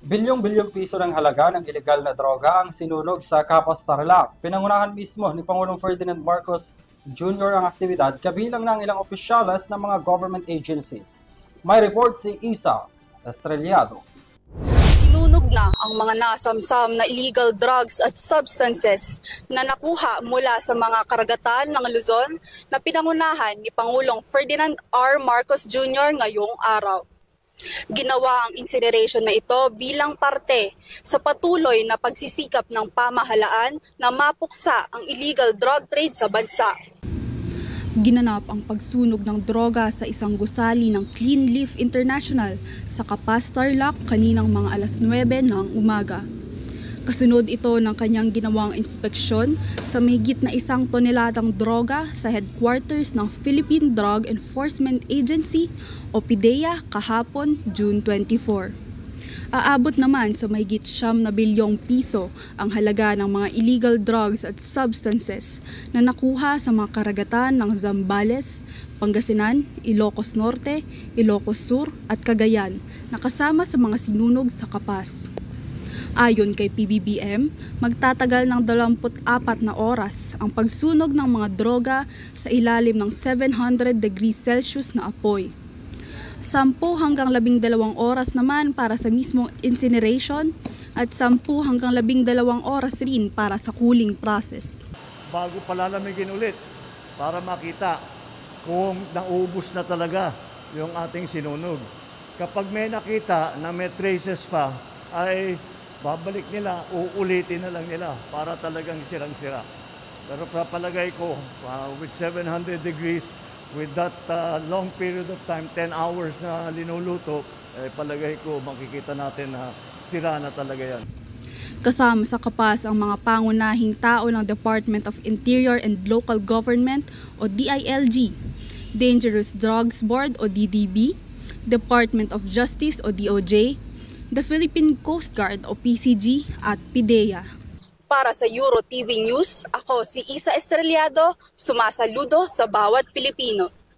Bilyong-bilyong piso ng halaga ng ilegal na droga ang sinunog sa Capas Tarlac. Pinangunahan mismo ni Pangulong Ferdinand Marcos Jr. ang aktibidad kabilang ng ilang opisyales ng mga government agencies. May report si Isa Estrellado. Sinunog na ang mga nasamsam na illegal drugs at substances na nakuha mula sa mga karagatan ng Luzon na pinangunahan ni Pangulong Ferdinand R. Marcos Jr. ngayong araw. Ginawa ang incineration na ito bilang parte sa patuloy na pagsisikap ng pamahalaan na mapuksa ang illegal drug trade sa bansa. Ginanap ang pagsunog ng droga sa isang gusali ng Clean Leaf International sa Capas Tarlac kaninang mga alas 9 ng umaga. Kasunod ito ng kanyang ginawang inspeksyon sa mahigit na 1 toneladang droga sa headquarters ng Philippine Drug Enforcement Agency o PDEA kahapon June 24. Aabot naman sa mahigit 9 bilyong piso ang halaga ng mga illegal drugs at substances na nakuha sa mga karagatan ng Zambales, Pangasinan, Ilocos Norte, Ilocos Sur at Cagayan na kasama sa mga sinunog sa Capas. Ayon kay PBBM, magtatagal ng 24 na oras ang pagsunog ng mga droga sa ilalim ng 700 degrees Celsius na apoy. 10 hanggang 12 oras naman para sa mismong incineration at 10 hanggang 12 oras rin para sa cooling process. Bago palalamigin ulit para makita kung naubos na talaga yung ating sinunog. Kapag may nakita na may traces pa, ay babalik nila, uulitin na lang nila para talagang sirang-sira. Pero palagay ko, with 700 degrees, with that long period of time, 10 hours na linuluto, palagay ko makikita natin na sira na talaga yan. Kasama sa Capas ang mga pangunahing tao ng Department of Interior and Local Government o DILG, Dangerous Drugs Board o DDB, Department of Justice o DOJ, the Philippine Coast Guard o PCG at PDEA. Para sa Euro TV News, ako si Isa Estrellado, sumasaludo sa bawat Pilipino.